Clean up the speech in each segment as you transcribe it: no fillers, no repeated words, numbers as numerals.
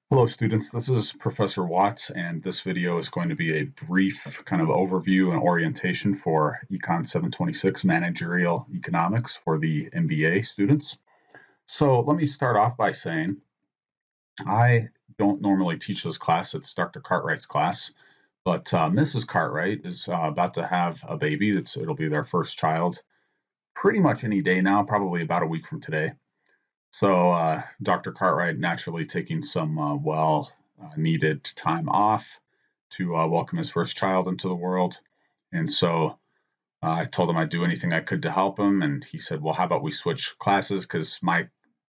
Hello students, this is Professor Watts and this video is going to be a brief kind of overview and orientation for Econ 726 Managerial Economics for the MBA students. So let me start off by saying I don't normally teach this class, it's Dr. Cartwright's class, but Mrs. Cartwright is about to have a baby. It'll be their first child pretty much any day now, probably about a week from today. So Dr. Cartwright naturally taking some well needed time off to welcome his first child into the world. And so I told him I'd do anything I could to help him. And he said, well, how about we switch classes? Because my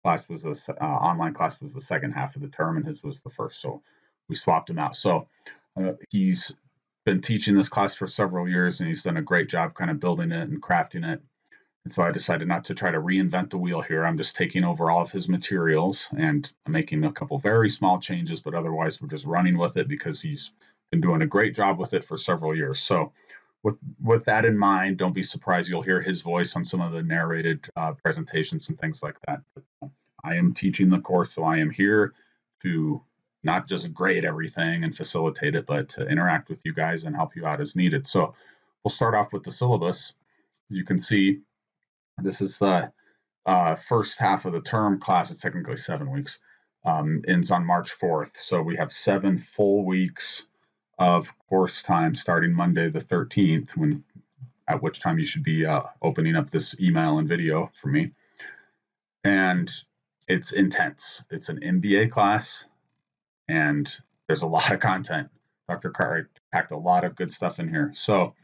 class was the online class was the second half of the term and his was the first. So we swapped him out. So he's been teaching this class for several years and he's done a great job kind of building it and crafting it. And so I decided not to try to reinvent the wheel here. I'm just taking over all of his materials and I'm making a couple very small changes, but otherwise we're just running with it because he's been doing a great job with it for several years. So with that in mind, don't be surprised you'll hear his voice on some of the narrated presentations and things like that. But I am teaching the course, so I am here to not just grade everything and facilitate it, but to interact with you guys and help you out as needed. So we'll start off with the syllabus. As you can see, this is the first half of the term class. It's technically 7 weeks. Ends on March 4th. So we have 7 full weeks of course time starting Monday the 13th, at which time you should be opening up this email and video for me. And it's intense. It's an MBA class, and there's a lot of content. Dr. Cartwright packed a lot of good stuff in here. So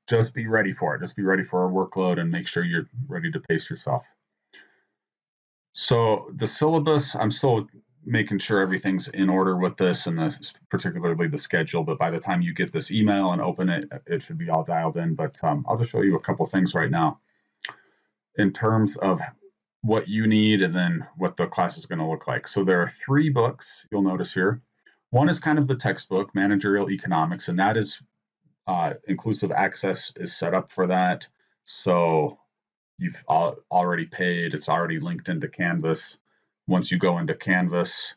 just be ready for it. Just be ready for a workload and make sure you're ready to pace yourself. So the syllabus, I'm still making sure everything's in order with this and this, particularly the schedule. But by the time you get this email and open it, it should be all dialed in. But I'll just show you a couple things right now in terms of what you need and then what the class is going to look like. So there are 3 books you'll notice here. One is kind of the textbook, Managerial Economics, and that is inclusive access is set up for that. So you've already paid, it's already linked into Canvas. Once you go into Canvas,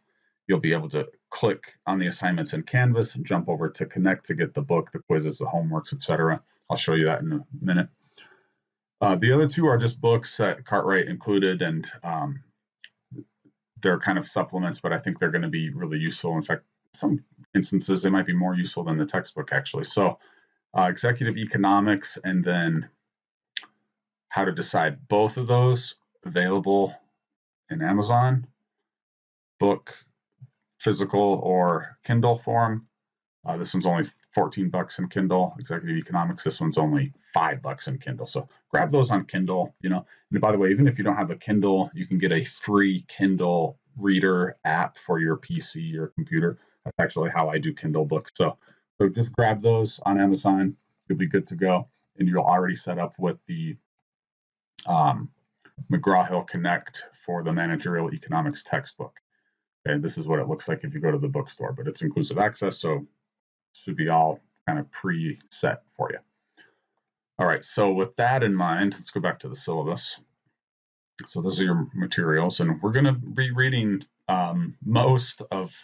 you'll be able to click on the assignments in Canvas and jump over to Connect to get the book, the quizzes, the homeworks, etc. I'll show you that in a minute. The other 2 are just books that Cartwright included, and they're kind of supplements, but I think they're going to be really useful. In fact, some instances, they might be more useful than the textbook, actually. So Executive Economics and then How to Decide, both of those available in Amazon, book, physical or Kindle form. This one's only $14 in Kindle, Executive Economics. This one's only $5 in Kindle. So grab those on Kindle, And by the way, even if you don't have a Kindle, you can get a free Kindle reader app for your PC or computer. That's actually how I do Kindle books. So just grab those on Amazon. You'll be good to go. And you're already set up with the McGraw-Hill Connect for the Managerial Economics textbook. Okay, this is what it looks like if you go to the bookstore, but it's inclusive access, so it should be all kind of preset for you. All right, so with that in mind, let's go back to the syllabus. So those are your materials, and we're going to be reading most of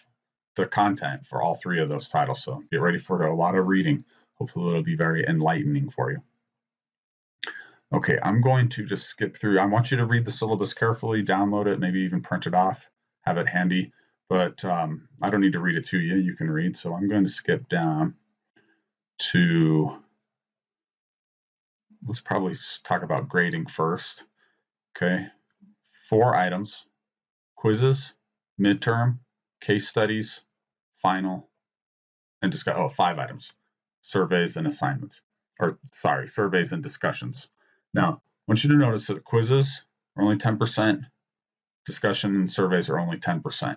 the content for all 3 of those titles, so get ready for a lot of reading. Hopefully it'll be very enlightening for you. Okay, I'm going to just skip through. I want you to read the syllabus carefully, download it, maybe even print it off, have it handy, but I don't need to read it to you. You can read, so I'm going to skip down to, let's probably talk about grading first. Okay, 4 items: quizzes, midterm, case studies, final, and 5 items: surveys and assignments, surveys and discussions. Now, I want you to notice that quizzes are only 10%, discussion and surveys are only 10%.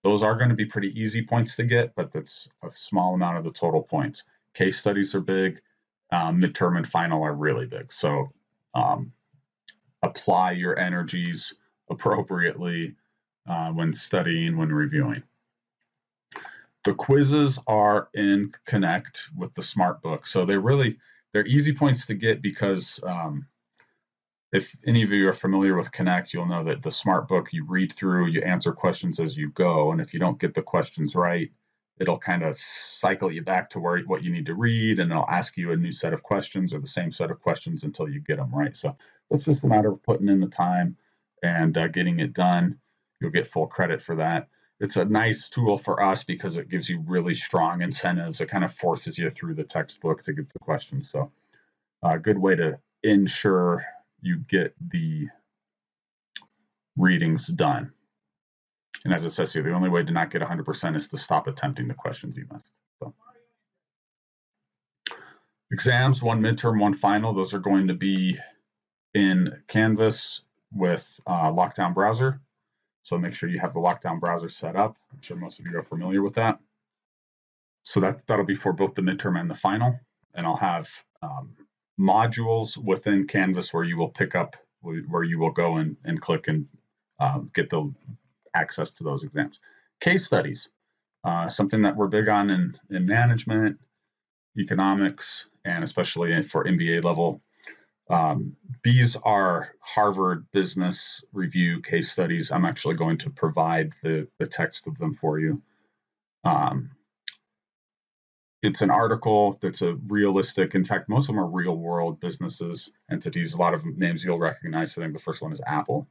Those are going to be pretty easy points to get, but that's a small amount of the total points. Case studies are big, midterm and final are really big. So apply your energies appropriately when studying, when reviewing. The quizzes are in Connect with the Smart Book. So they're easy points to get because If any of you are familiar with Connect, you'll know that the Smart Book, you read through, you answer questions as you go, and if you don't get the questions right, it'll kind of cycle you back to what you need to read, and it'll ask you a new set of questions or the same set of questions until you get them right. So it's just a matter of putting in the time and getting it done. You'll get full credit for that. It's a nice tool for us because it gives you really strong incentives. It kind of forces you through the textbook to get the questions. So a good way to ensure you get the readings done. And as it says here, the only way to not get 100% is to stop attempting the questions you missed. So. Exams, one midterm, one final. Those are going to be in Canvas with Lockdown Browser. So make sure you have the Lockdown Browser set up. I'm sure most of you are familiar with that. So that'll be for both the midterm and the final. And I'll have modules within Canvas where you will pick up, where you will go and click and get the access to those exams. Case studies, something that we're big on in management, economics, and especially for MBA level. These are Harvard Business Review case studies. I'm actually going to provide the text of them for you. It's an article that's a realistic, in fact, most of them are real world businesses, entities, a lot of names you'll recognize. I think the first one is Apple.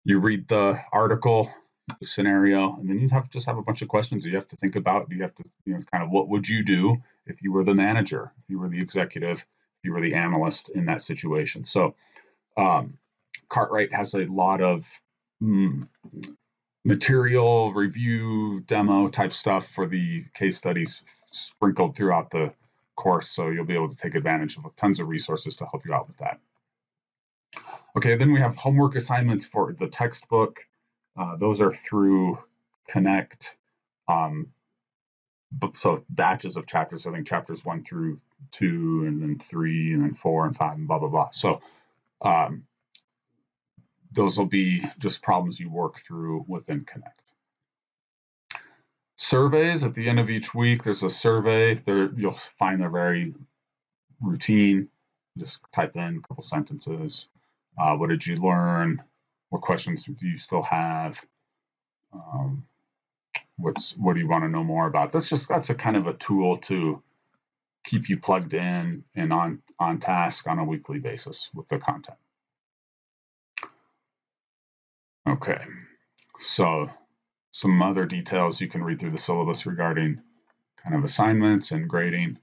You read the article, the scenario, and then you just have a bunch of questions that you have to think about. You have to, kind of what would you do if you were the manager, if you were the executive, if you were the analyst in that situation. So Cartwright has a lot of material, review, demo type stuff for the case studies sprinkled throughout the course. So you'll be able to take advantage of tons of resources to help you out with that. Okay, then we have homework assignments for the textbook. Those are through Connect. So batches of chapters. I think chapters 1 through 2, and then 3, and then 4 and 5, and blah, blah, blah. So those will be just problems you work through within Connect. Surveys at the end of each week. There's a survey. You'll find they're very routine. Just type in a couple sentences. What did you learn? What questions do you still have? What do you want to know more about? That's a kind of a tool to keep you plugged in and on task on a weekly basis with the content. Okay, so some other details you can read through the syllabus regarding kind of assignments and grading.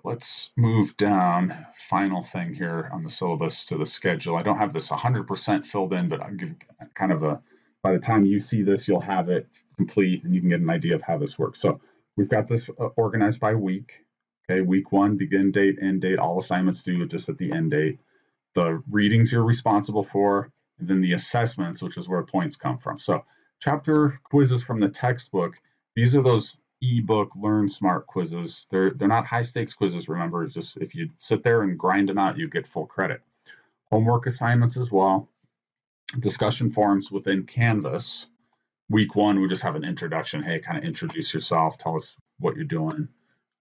Let's move down. Final thing here on the syllabus to the schedule. I don't have this 100% filled in, but I'll give kind of by the time you see this, you'll have it complete and you can get an idea of how this works. So we've got this organized by week. Okay, week 1, begin date, end date, all assignments due just at the end date. The readings you're responsible for, and then the assessments, which is where points come from. So chapter quizzes from the textbook, these are those ebook Learn Smart quizzes. They're not high stakes quizzes, remember. It's just if you sit there and grind them out, you get full credit. Homework assignments as well. Discussion forums within Canvas. Week 1, we just have an introduction. Hey, kind of introduce yourself, tell us what you're doing.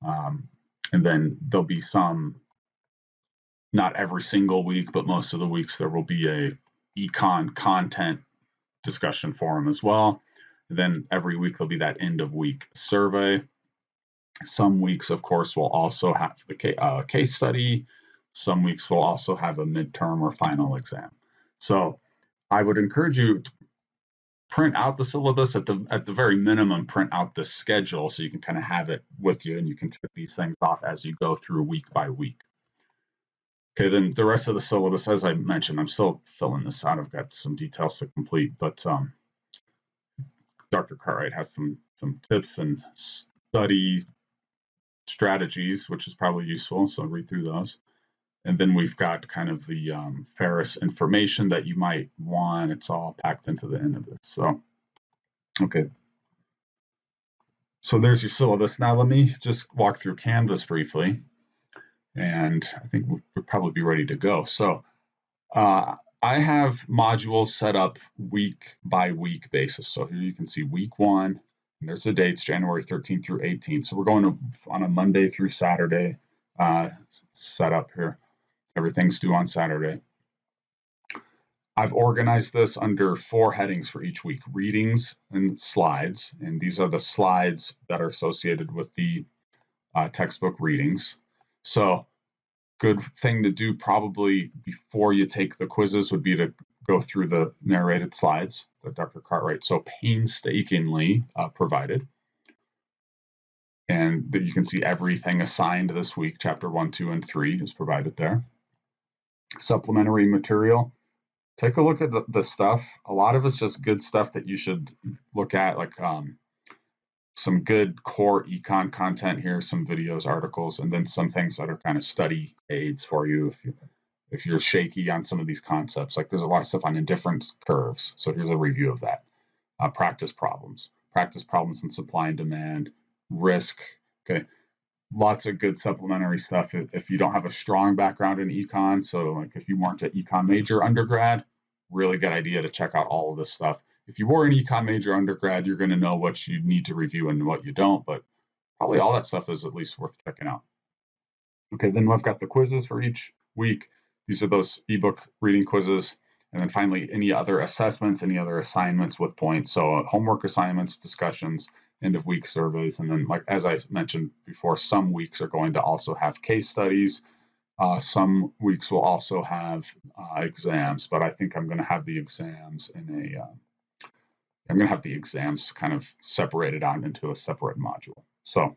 And then there'll be some, not every single week, but most of the weeks there will be a Econ content discussion forum as well. And then every week there'll be that end of week survey. Some weeks, of course, will also have the case study. Some weeks will also have a midterm or final exam. So I would encourage you to print out the syllabus, at the very minimum, print out the schedule so you can kind of have it with you and you can check these things off as you go through week by week. Okay, then the rest of the syllabus, as I mentioned, I'm still filling this out. I've got some details to complete, but Dr. Cartwright has some tips and study strategies, which is probably useful, so read through those. And then we've got kind of the Ferris information that you might want. It's all packed into the end of this. So, okay. So there's your syllabus. Now let me just walk through Canvas briefly, and I think we'll probably be ready to go. So I have modules set up week by week basis. So here you can see week 1, and there's the dates, January 13th through 18th. So we're going on a Monday through Saturday set up here. Everything's due on Saturday. I've organized this under 4 headings for each week: readings and slides. And these are the slides that are associated with the textbook readings. So good thing to do probably before you take the quizzes would be to go through the narrated slides that Dr. Cartwright so painstakingly provided. And that you can see everything assigned this week. Chapter 1, 2, and 3 is provided there. Supplementary material. Take a look at the stuff. A lot of it's just good stuff that you should look at, like some good core econ content here, some videos, articles, and then some things that are kind of study aids for you if you're shaky on some of these concepts. Like there's a lot of stuff on indifference curves. So here's a review of that. Practice problems in supply and demand, risk. Okay, lots of good supplementary stuff if you don't have a strong background in econ. So like if you weren't an econ major undergrad, really good idea to check out all of this stuff. If you were an econ major undergrad, you're going to know what you need to review and what you don't, but probably all that stuff is at least worth checking out. Okay, then we've got the quizzes for each week. These are those ebook reading quizzes. And then finally, any other assessments, any other assignments with points. So homework assignments, discussions, end of week surveys. And then, like as I mentioned before, some weeks are going to also have case studies. Some weeks will also have exams, but I think I'm going to have the exams I'm going to have the exams kind of separated out into a separate module. So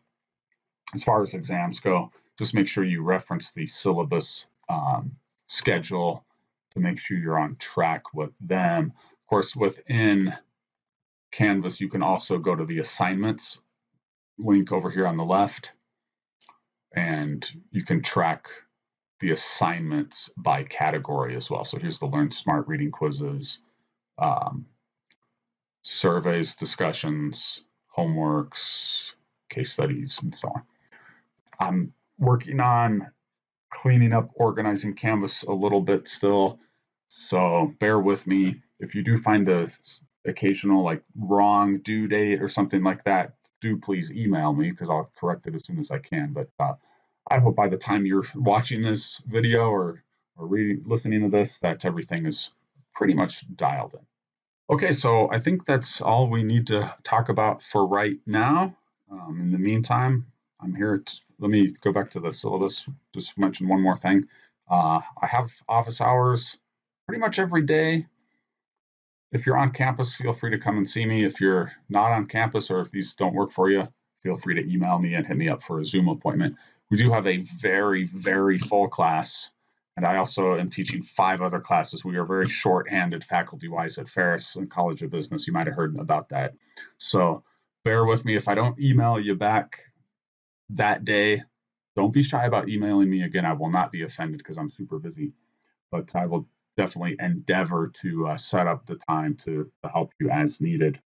as far as exams go, just make sure you reference the syllabus schedule to make sure you're on track with them. Of course, within Canvas, you can also go to the assignments link over here on the left, and you can track the assignments by category as well. So here's the Learn Smart reading quizzes, surveys, discussions, homeworks, case studies, and so on. I'm working on cleaning up, organizing Canvas a little bit still, so bear with me. If you do find a occasional like wrong due date or something like that, do please email me because I'll correct it as soon as I can. But I hope by the time you're watching this video or listening to this, that everything is pretty much dialed in. Okay, so I think that's all we need to talk about for right now. In the meantime, I'm here. Let me go back to the syllabus. Just mention one more thing. I have office hours pretty much every day. If you're on campus, feel free to come and see me. If you're not on campus or if these don't work for you, feel free to email me and hit me up for a Zoom appointment. We do have a very, very full class, and I also am teaching 5 other classes. We are very short-handed faculty-wise at Ferris and College of Business. You might have heard about that. So bear with me if I don't email you back that day. Don't be shy about emailing me again. I will not be offended because I'm super busy, but I will definitely endeavor to set up the time to help you as needed.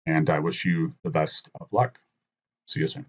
And I wish you the best of luck. See you soon.